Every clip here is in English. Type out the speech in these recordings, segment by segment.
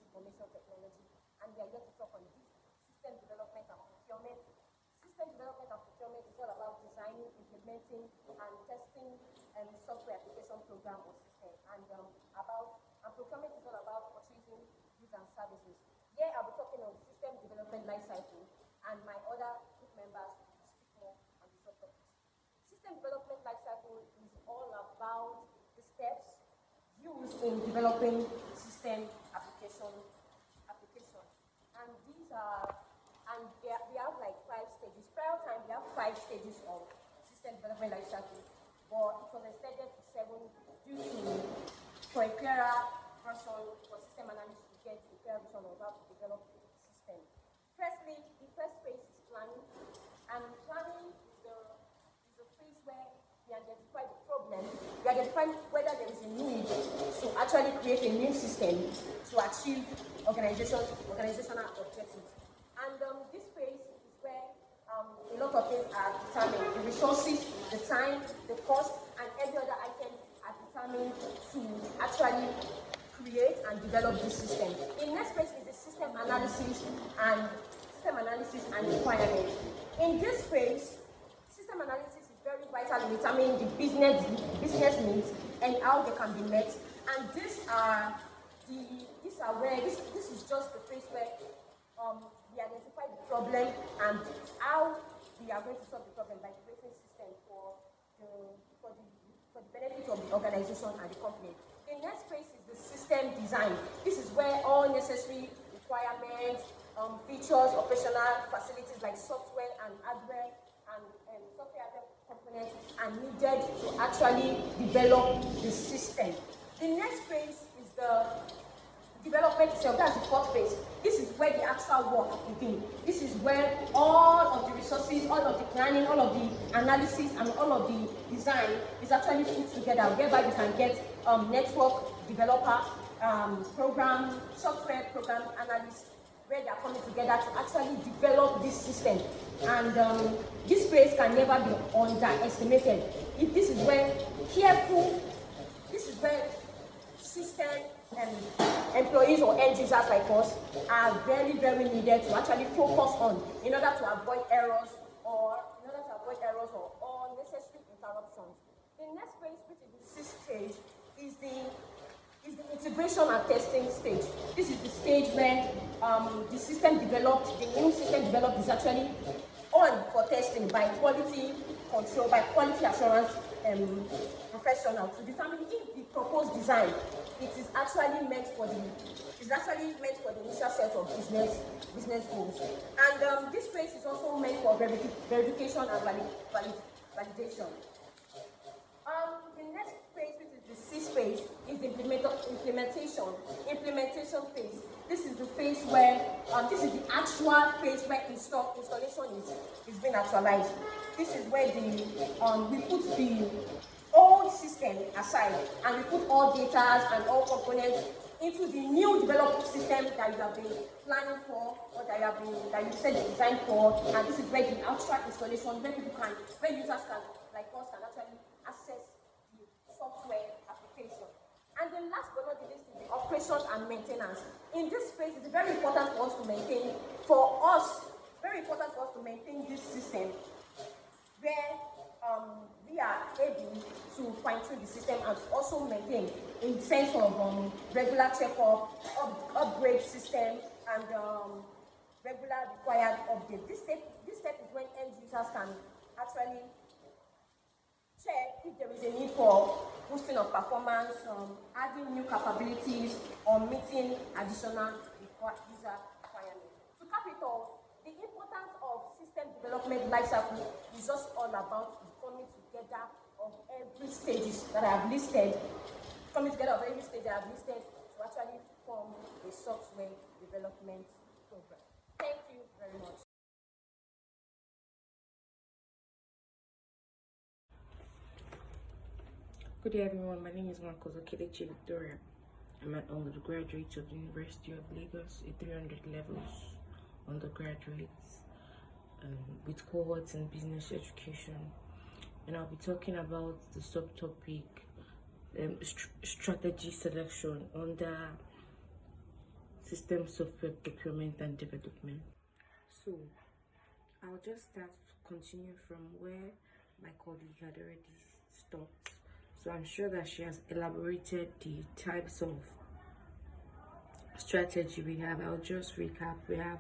information technology, and we are here to talk on this system development and procurement. System development and procurement is all about designing, implementing, and testing software application program or system. And procurement is all about purchasing goods and services. Here I'll be talking on system development lifecycle, and my other group members will speak more on the subtopics. System development lifecycle is all about the steps used in developing system application. And these are, and we have like 5 stages. Prior time, we have 5 stages of system development lifecycle, but it was extended to 7 due to, for a clearer version, for system analysis to get a clearer version of how to develop a system. Firstly, the first phase is planning, and planning is a phase where we identify the problem, we identify whether there is a need to actually create a new system to achieve organizational objectives. And this phase is where a lot of things are determined. The resources, the time, the cost, and every other item are determined to actually create and develop this system. The next phase is the system analysis and requirements. In this phase, system analysis is very vital in determining the business needs and how they can be met. And this is just the phase where we identify the problem and how we are going to solve the problem by creating systems for the benefit of the organization and the company. The next phase is the system design. This is where all necessary requirements, features, operational facilities like software and hardware and software components are needed to actually develop the system. The next phase is the development itself. That's the 4th phase. This is where the actual work begins. This is where all of the resources, all of the planning, all of the analysis, and all of the design is actually put together, whereby we can get network developer, software program analyst, where they are coming together to actually develop this system. And this phase can never be underestimated. This is where system employees or end users like us are very, very needed to actually focus on in order to avoid errors or unnecessary interruptions. The next phase, which is the 6th stage, is the integration and testing stage. This is the stage where the new system developed is actually on for testing by quality control, by quality assurance professional to determine if the proposed design is actually meant for the initial set of business goals. And this phase is also meant for verification and validation. The next phase, which is the 6th phase, is the implementation phase. This is the phase where this is the actual phase where installation is being actualized. This is where we put the old system aside and we put all data and all components into the new developed system that you have been planning for or that you said you designed for. And this is where the actual installation, where users can, like us, can actually access the software application. And then last but not least is the operation and maintenance. In this phase, it's very important for us to maintain this system where we are able to fine-tune the system and also maintain in the sense of regular checkup, upgrade system, and regular required update. This step is when end users can actually check if there is a need for boosting of performance, adding new capabilities, or meeting additional user requirements. To cap it all, the importance of system development lifecycle is just all about the coming together of every stages that I have listed, to actually form a software development program. Thank you very much. Good day, everyone. My name is Marcos Okelechi Victoria. I'm an undergraduate of the University of Lagos, a 300 levels undergraduate with cohorts in business education. And I'll be talking about the subtopic strategy selection under system software procurement and development. So I'll just continue from where my colleague had already stopped. So I'm sure that she has elaborated the types of strategy we have. I'll just recap. We have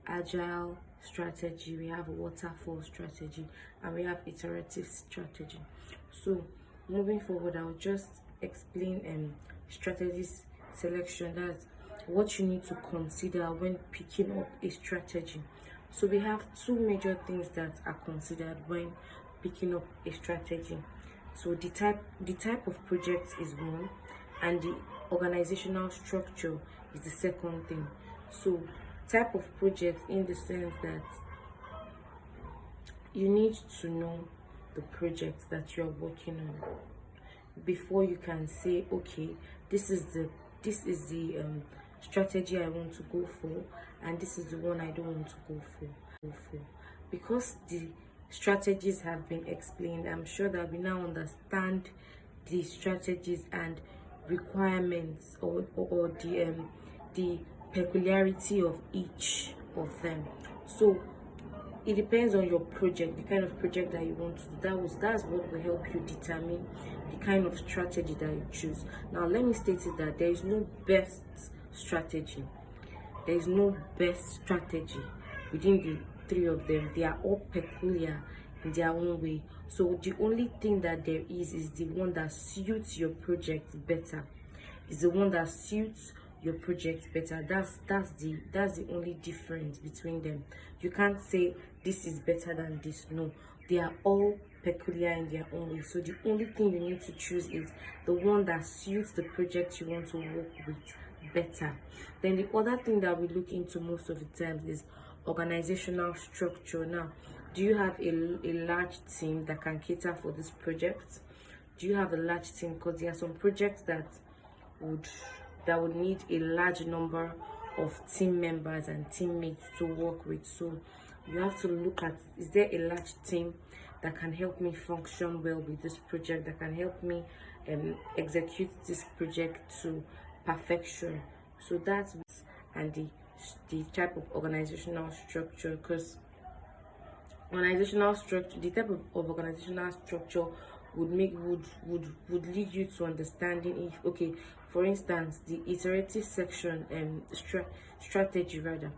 agile strategy, we have waterfall strategy, and we have iterative strategy. So moving forward, I'll just explain strategies selection. That's what you need to consider when picking up a strategy. So we have two major things that are considered when picking up a strategy. So the type of project is one, and the organizational structure is the second thing. So type of project, in the sense that you need to know the project that you're working on before you can say, okay, this is the strategy I want to go for, and this is the one I don't want to go for. Because the strategies have been explained, I'm sure that we now understand the strategies and requirements, or the peculiarity of each of them. So it depends on your project, the kind of project that you want to do. That's what will help you determine the kind of strategy that you choose. Now let me state it that there is no best strategy. There is no best strategy within the three of them. They are all peculiar in their own way. So the only thing that there is the one that suits your project better. Is the one that suits your project better. That's the only difference between them. You can't say this is better than this. No, they are all peculiar in their own way. So the only thing you need to choose is the one that suits the project you want to work with better. Then the other thing that we look into most of the times is organizational structure. Now, do you have a large team that can cater for this project? Do you have a large team? Because there are some projects that would need a large number of team members and teammates to work with. So you have to look at, is there a large team that can help me function well with this project, that can help me execute this project to perfection? So that's, and the type of organizational structure, because the type of organizational structure would lead you to understanding if, okay, for instance, the iterative section and strategy rather,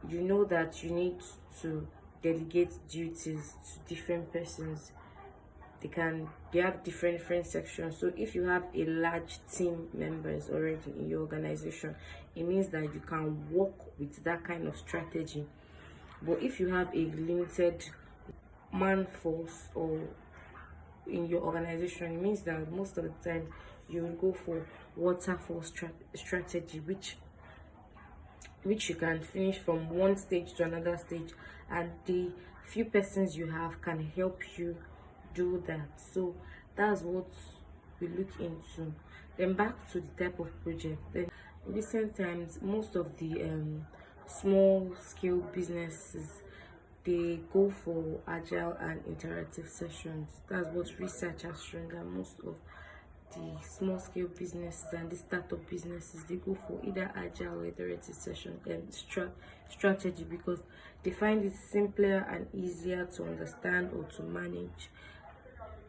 you know that you need to delegate duties to different persons. They have different sections. So if you have a large team members already in your organization, it means that you can work with that kind of strategy. But if you have a limited man force or in your organization, it means that most of the time you will go for waterfall strategy, which you can finish from one stage to another stage, and the few persons you have can help you do that. So that's what we look into. Then back to the type of project. Then in recent times, most of the small scale businesses, they go for agile and interactive sessions. That's what research has shown, that most of the small scale businesses and the startup businesses, they go for either agile or iterative session and strategy, because they find it simpler and easier to understand or to manage.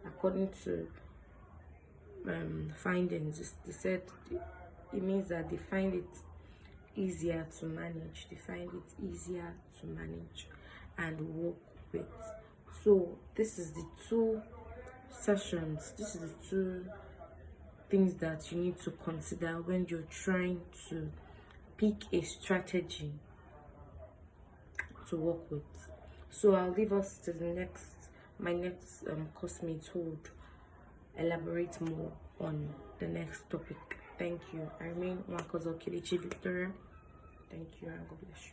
According to findings, they said it means that they find it easier to manage. They find it easier to manage and work with. So this is the two sessions. This is the two things that you need to consider when you're trying to pick a strategy to work with. So I'll leave us to my next classmate who would elaborate more on the next topic. Thank you. I remain Nwankwozu Kelechi Victoria. Thank you and God bless you.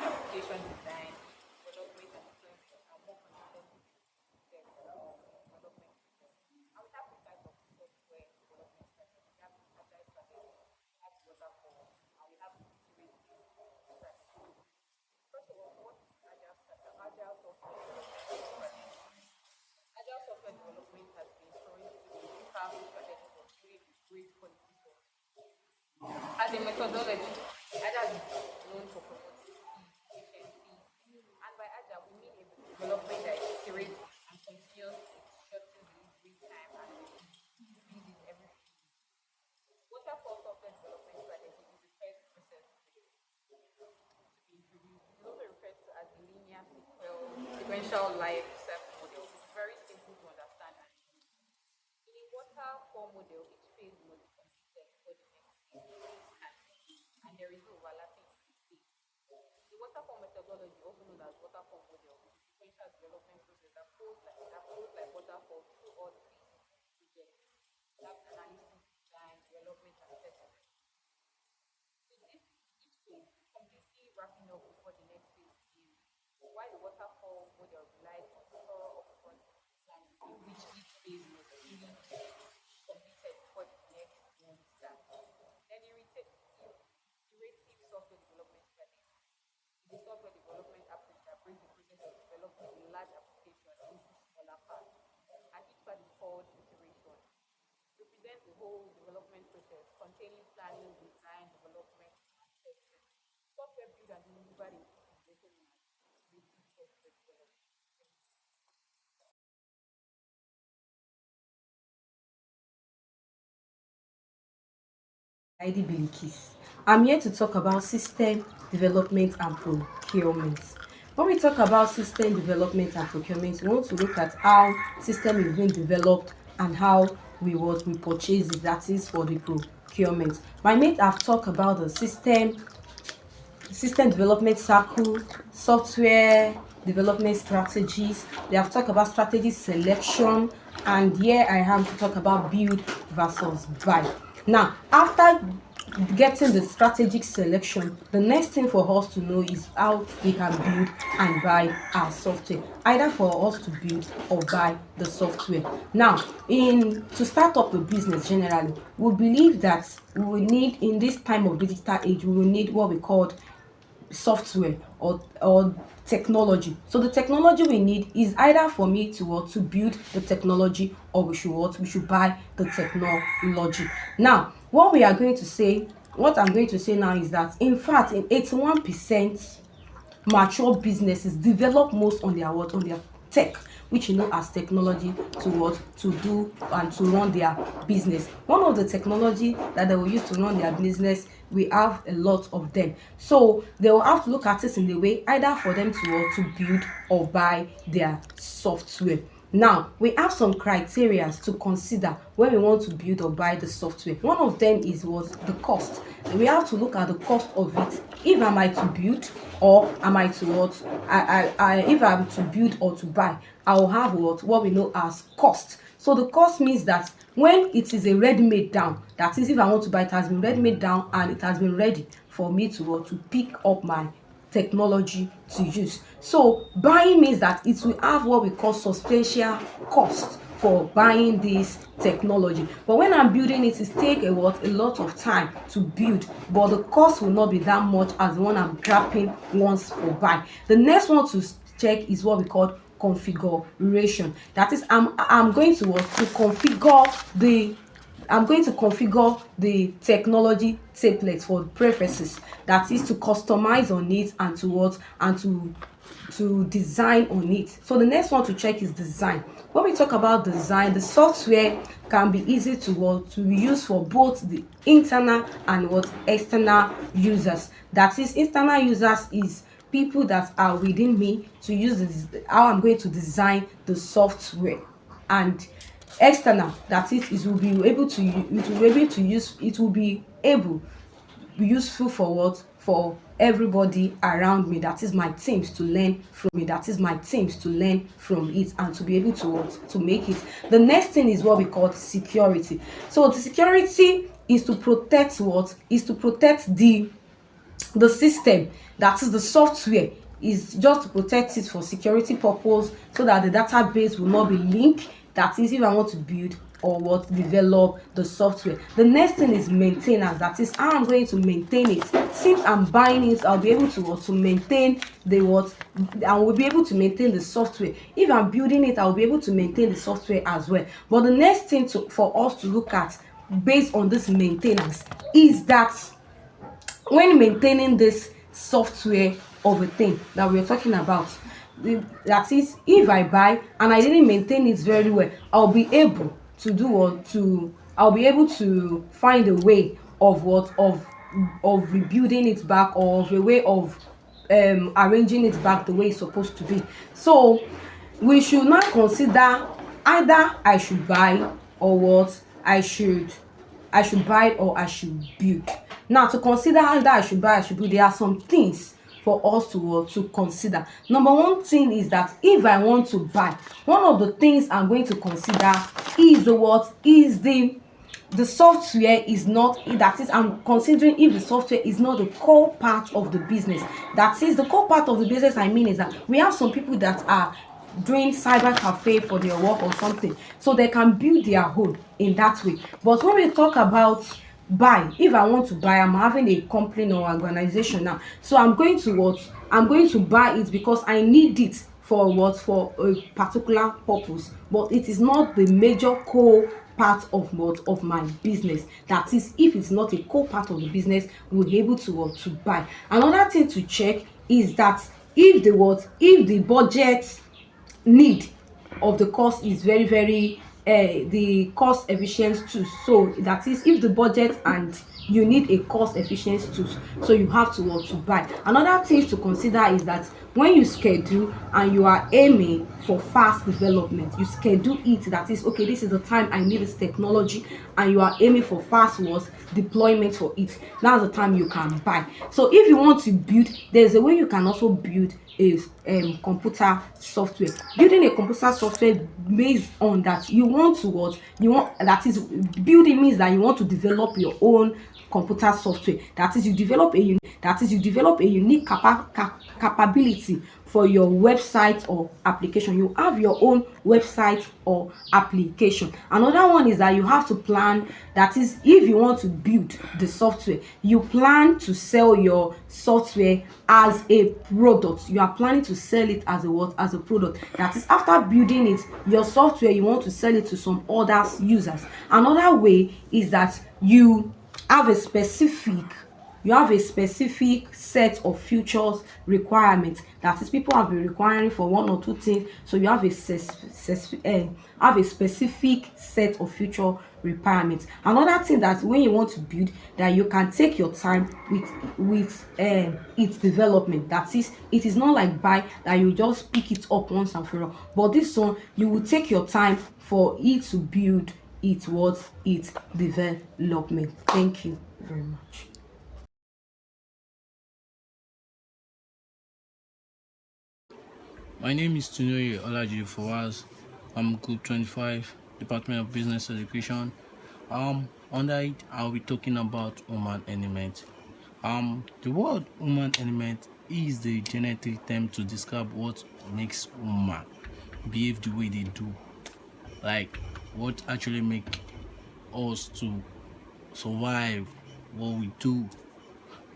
Application design, development and implementation, and more consistently development. And we have the type of software development strategy. We have as a methodology, Agile is known for promoting speed, efficiency, and by Agile we mean a development that is iterative and continuous, with shortened delivery time and releases every few weeks. Waterfall software development strategy is the first process to be introduced. It is also referred to as the linear sequential life cycle model. It's very simple to understand and use. In a waterfall model, each phase must be completed before the next phase can begin, and there is no overlapping in the stage. The waterfall methodology, also known as waterfall model, is a sequential development process that flows like waterfall through all the phases of the project. That's analysis, design, development, and testing. So this each phase completely wrapping up before the next phase begins. While the waterfall model relies on thorough upfront planning, in which each phase must be completed before the next one starts. Then the iterative software development strategy is a software development approach that breaks the process of developing a large application into smaller parts. And each part is called iteration. It represents the whole development process containing planning, design, development, and testing. Software built and delivered in pieces is also known as iterative software development. Heidi Bilikis. I'm here to talk about system development and procurement. When we talk about system development and procurement, we want to look at how system is being developed and how we purchase it, that is for the procurement. My mate have talked about the system development circle, software development strategies. They have talked about strategy selection, and here I am to talk about build versus buy. Now, after getting the strategic selection, the next thing for us to know is how we can build and buy our software, either for us to build or buy the software. Now, to start up a business generally, we believe that we will need, in this time of digital age, we will need what we call software or technology. So the technology we need is either for me to build the technology, or we should buy the technology. Now, what I'm going to say now is that, in fact, in 81% mature businesses develop most on their tech, which as technology to do and to run their business. One of the technology that they will use to run their business, we have a lot of them. So they will have to look at it in the way either for them to build or buy their software. Now, we have some criteria to consider when we want to build or buy the software. One of them is the cost. We have to look at the cost of it. If am I to build, or am I to if I'm to build or to buy, I will have what we know as cost. So the cost means that when it is a ready-made down, that is, if I want to buy, it has been ready-made down and it has been ready for me to pick up my technology to use. So buying means that it will have what we call substantial cost for buying this technology. But when I'm building it, it takes a lot of time to build, but the cost will not be that much as the one I'm grabbing once for buy. The next one to check is what we call configuration. That is, I'm going to configure the technology template for preferences. That is, to customize on it and to design on it. So the next one to check is design. When we talk about design, the software can be easy to use for both the internal and external users. That is, internal users is people that are within me to use how I'm going to design the software, and external, that is, it will be able be useful for everybody around me, that is my teams, to learn from it, and to be able to make it. The next thing is what we call security. So the security is to protect the system, that is the software, is just to protect it for security purpose, so that the database will not be linked. That is, if I want to build or develop the software. The next thing is maintenance. That is, how I'm going to maintain it. Since I'm buying it, I'll be able to maintain I will be able to maintain the software. If I'm building it, I'll be able to maintain the software as well. But the next thing for us to look at based on this maintenance is that when maintaining this software of a thing that we're talking about, that is, if I buy and I didn't maintain it very well, I'll be able to do what to I'll be able to find a way of rebuilding it back, or of a way of arranging it back the way it's supposed to be. So we should now consider either I should buy, or what I should buy or I should build. Now, to consider either I should buy or I should build, there are some things for us to consider. Number one thing is that if I want to buy, one of the things I'm going to consider is the software is not, that is, I'm considering if the software is not the core part of the business. That is, the core part of the business I mean is that we have some people that are doing cyber cafe for their work or something, so they can build their own in that way. But when we talk about buy, if I want to buy, I'm having a company or organization now, so I'm going to buy it because I need it for a particular purpose, but it is not the major core part of my business. That is, if it's not a core part of the business, we'll be able to buy. Another thing to check is that if the budget need of the course is very the cost efficient tools. So that is, if the budget and you need a cost efficient tools, so you have to buy. Another thing to consider is that when you schedule and you are aiming for fast development, you schedule it, that is, okay, this is the time I need this technology, and you are aiming for fast deployment for it, that's the time you can buy. So if you want to build, there's a way you can also build is computer software. Building a computer software based on that you want to that is, building means that you want to develop your own computer software. That is, you develop a unique capability for your website or application. You have your own website or application. Another one is that you have to plan, that is, if you want to build the software, you plan to sell your software as a product. You are planning to sell it as a product. That is, after building it, your software, you want to sell it to some other users. Another way is that you have a specific set of features requirements. That is, people have been requiring for one or two things, so you have a specific set of feature requirements. Another thing, that when you want to build, that you can take your time with its development. That is, it is not like buy, that you just pick it up once and for all, but this one, you will take your time for it to build its development. Thank you very much. My name is Tunoye Olaji Fawaz. I'm Group 25, Department of Business Education. Under it, I'll be talking about human element. The word human element is the genetic term to describe what makes human behave the way they do, like what actually make us to survive what we do.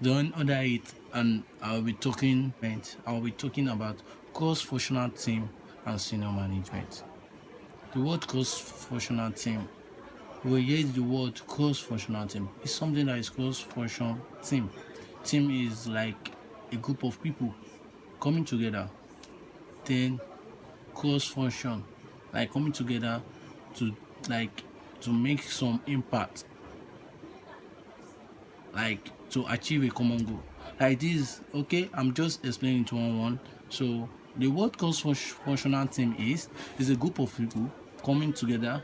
Then under it, and I'll be talking about cross-functional team and senior management. The word cross-functional team, we use the word cross-functional team. It's something that is cross-functional team. Team is like a group of people coming together. Then cross-function, like coming together to make some impact, like to achieve a common goal. Like this, okay, I'm just explaining it one. So the word cross-functional team is a group of people coming together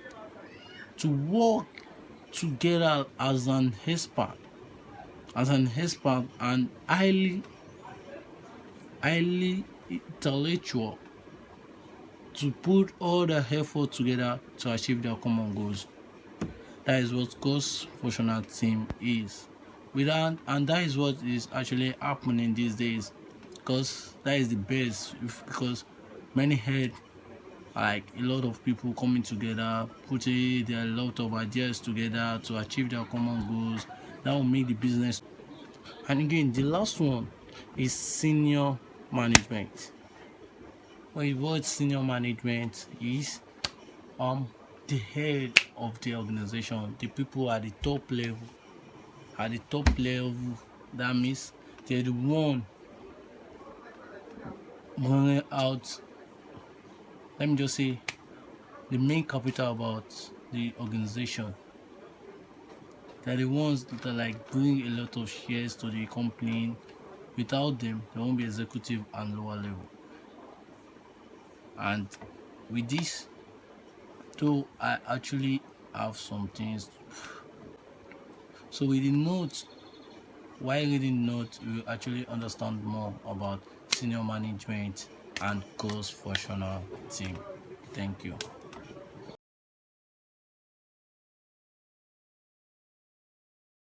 to work together as an expert and highly intellectual, to put all the effort together to achieve their common goals. That is what cross-functional team is. And that is what is actually happening these days, because that is the best. Because many had, like, a lot of people coming together, putting their lot of ideas together to achieve their common goals. That will make the business. And again, the last one is senior management. What senior management is, the head of the organization, the people at the top level That means they're the one running out. Let me just say the main capital about the organization. They're the ones that are like bring a lot of shares to the company. Without them, there won't be executive and lower level. And with this, though, I actually have some things. So with the notes, while reading notes, we will actually understand more about senior management and cross-functional team. Thank you.